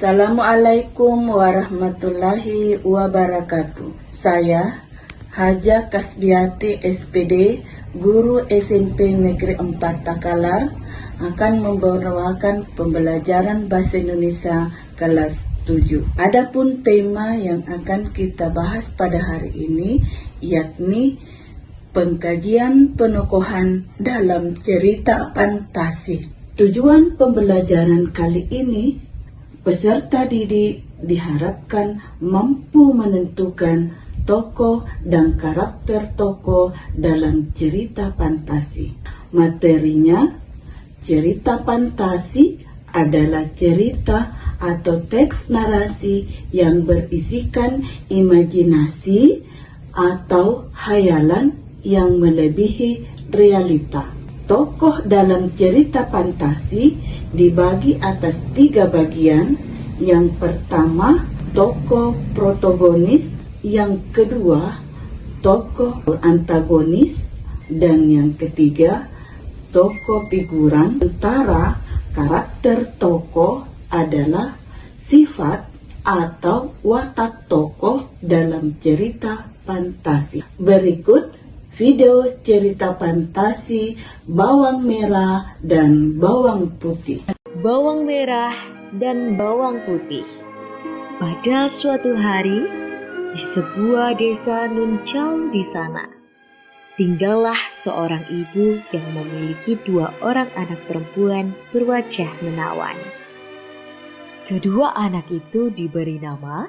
Assalamualaikum warahmatullahi wabarakatuh. Saya Haja Kasbiati SPD, guru SMP Negeri 4 Takalar, akan membawakan pembelajaran Bahasa Indonesia kelas 7. Adapun tema yang akan kita bahas pada hari ini yakni pengkajian penokohan dalam cerita fantasi. Tujuan pembelajaran kali ini, peserta didik diharapkan mampu menentukan tokoh dan karakter tokoh dalam cerita fantasi. Materinya, cerita fantasi adalah cerita atau teks narasi yang berisikan imajinasi atau hayalan yang melebihi realita. Tokoh dalam cerita fantasi dibagi atas 3 bagian. Yang pertama, tokoh protagonis. Yang kedua, tokoh antagonis. Dan yang ketiga, tokoh figuran. Antara karakter tokoh adalah sifat atau watak tokoh dalam cerita fantasi. Berikut video cerita fantasi bawang merah dan bawang putih. Bawang merah dan bawang putih. Pada suatu hari, di sebuah desa nun jauh di sana, tinggallah seorang ibu yang memiliki 2 orang anak perempuan berwajah menawan. Kedua anak itu diberi nama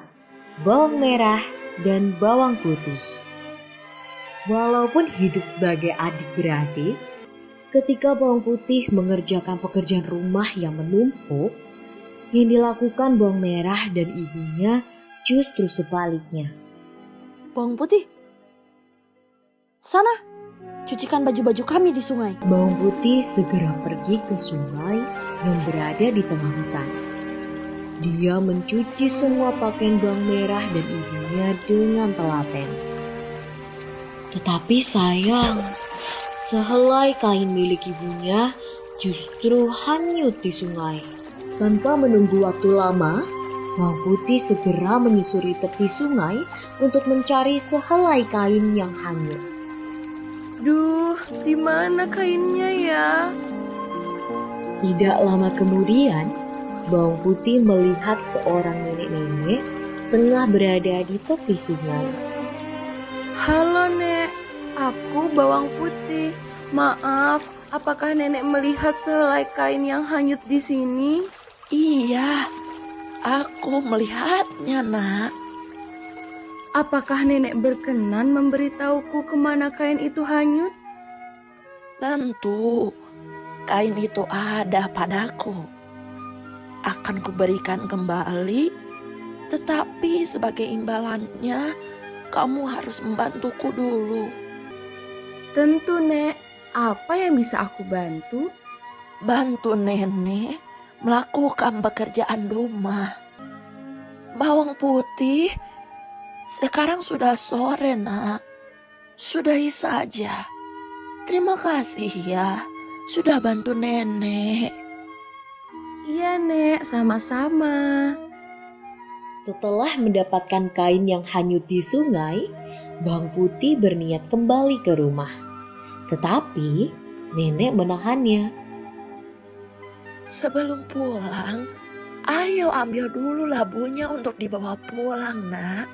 bawang merah dan bawang putih. Walaupun hidup sebagai adik-beradik, ketika bawang putih mengerjakan pekerjaan rumah yang menumpuk, yang dilakukan bawang merah dan ibunya justru sebaliknya. Bawang putih, sana, cucikan baju-baju kami di sungai. Bawang putih segera pergi ke sungai yang berada di tengah hutan. Dia mencuci semua pakaian bawang merah dan ibunya dengan telaten. Tetapi sayang, sehelai kain milik ibunya justru hanyut di sungai. Tanpa menunggu waktu lama, bawang putih segera menyusuri tepi sungai untuk mencari sehelai kain yang hanyut. Duh, di mana kainnya ya? Tidak lama kemudian, bawang putih melihat seorang nenek-nenek tengah berada di tepi sungai. Halo Nek, aku bawang putih. Maaf, apakah Nenek melihat sehelai kain yang hanyut di sini? Iya, aku melihatnya, Nak. Apakah Nenek berkenan memberitahuku kemana kain itu hanyut? Tentu, kain itu ada padaku. Akan kuberikan kembali, tetapi sebagai imbalannya, kamu harus membantuku dulu. Tentu Nek, apa yang bisa aku bantu? Bantu nenek melakukan pekerjaan rumah. Bawang putih, sekarang sudah sore, Nak. Sudahi saja. Terima kasih ya, sudah bantu nenek. Iya Nek, sama-sama. Setelah mendapatkan kain yang hanyut di sungai, bawang putih berniat kembali ke rumah. Tetapi nenek menahannya. Sebelum pulang, ayo ambil dulu labunya untuk dibawa pulang, Nak.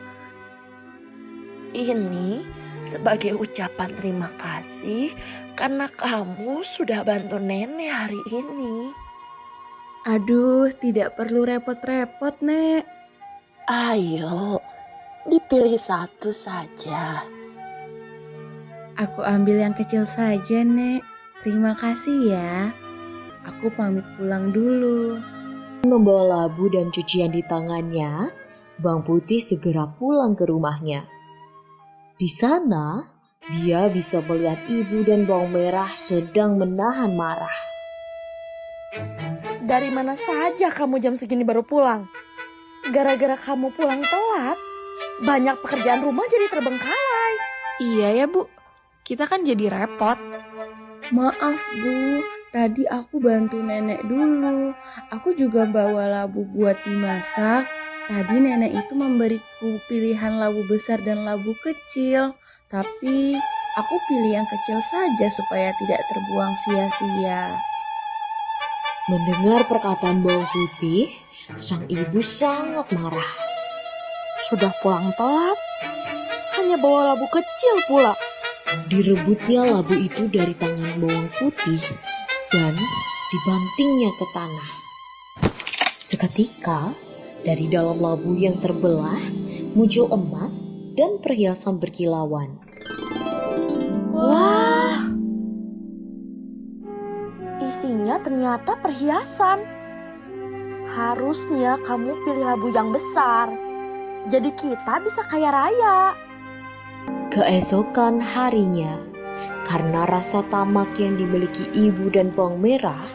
Ini sebagai ucapan terima kasih karena kamu sudah bantu nenek hari ini. Aduh, tidak perlu repot-repot Nek. Ayo, dipilih satu saja. Aku ambil yang kecil saja, Nek. Terima kasih ya. Aku pamit pulang dulu. Membawa labu dan cucian di tangannya, bawang putih segera pulang ke rumahnya. Di sana, dia bisa melihat ibu dan bawang merah sedang menahan marah. Dari mana saja kamu jam segini baru pulang? Gara-gara kamu pulang telat, banyak pekerjaan rumah jadi terbengkalai. Iya ya Bu, kita kan jadi repot. Maaf Bu, Tadi aku bantu nenek dulu. Aku juga bawa labu buat dimasak. Tadi nenek itu memberiku pilihan labu besar dan labu kecil. Tapi aku pilih yang kecil saja supaya tidak terbuang sia-sia. Mendengar perkataan bawang putih, sang ibu sangat marah. Sudah pulang telat, hanya bawa labu kecil pula. Direbutnya labu itu dari tangan bawang putih dan dibantingnya ke tanah. Seketika, dari dalam labu yang terbelah, muncul emas dan perhiasan berkilauan. Wah, isinya ternyata perhiasan. Harusnya kamu pilih labu yang besar. Jadi kita bisa kaya raya. Keesokan harinya, karena rasa tamak yang dimiliki ibu dan bawang merah,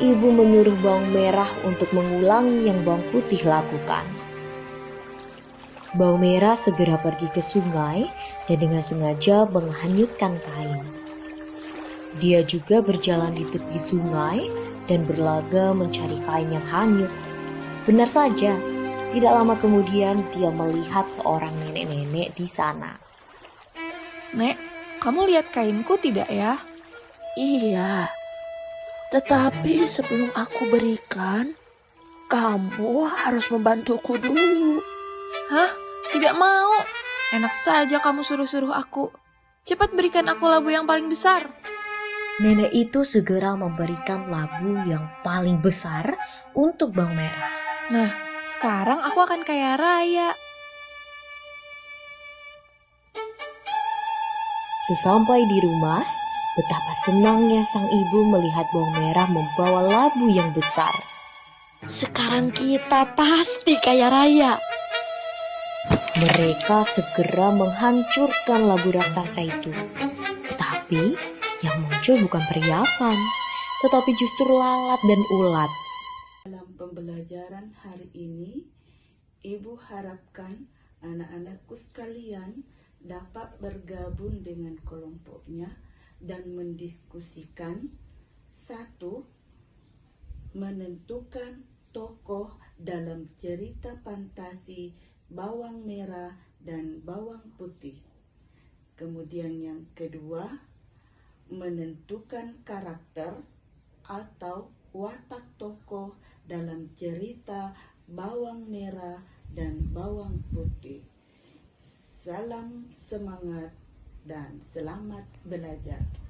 ibu menyuruh bawang merah untuk mengulangi yang bawang putih lakukan. Bawang merah segera pergi ke sungai dan dengan sengaja menghanyutkan kain. Dia juga berjalan di tepi sungai dan berlaga mencari kain yang hanyut. Benar saja, tidak lama kemudian dia melihat seorang nenek-nenek di sana. Nek, kamu lihat kainku tidak ya? Iya, tetapi sebelum aku berikan, kamu harus membantuku dulu. Hah? Tidak mau. Enak saja kamu suruh-suruh aku. Cepat berikan aku labu yang paling besar. Nenek itu segera memberikan labu yang paling besar untuk bawang merah. Nah, sekarang aku akan kaya raya. Sesampai di rumah, betapa senangnya sang ibu melihat bawang merah membawa labu yang besar. Sekarang kita pasti kaya raya. Mereka segera menghancurkan labu raksasa itu. Tetapi yang muncul bukan perhiasan, tetapi justru lalat dan ulat. Dalam pembelajaran hari ini, Ibu harapkan anak-anakku sekalian dapat bergabung dengan kelompoknya dan mendiskusikan. 1. Menentukan tokoh dalam cerita fantasi bawang merah dan bawang putih. Kemudian yang kedua, menentukan karakter atau watak tokoh dalam cerita bawang merah dan bawang putih. Salam semangat dan selamat belajar.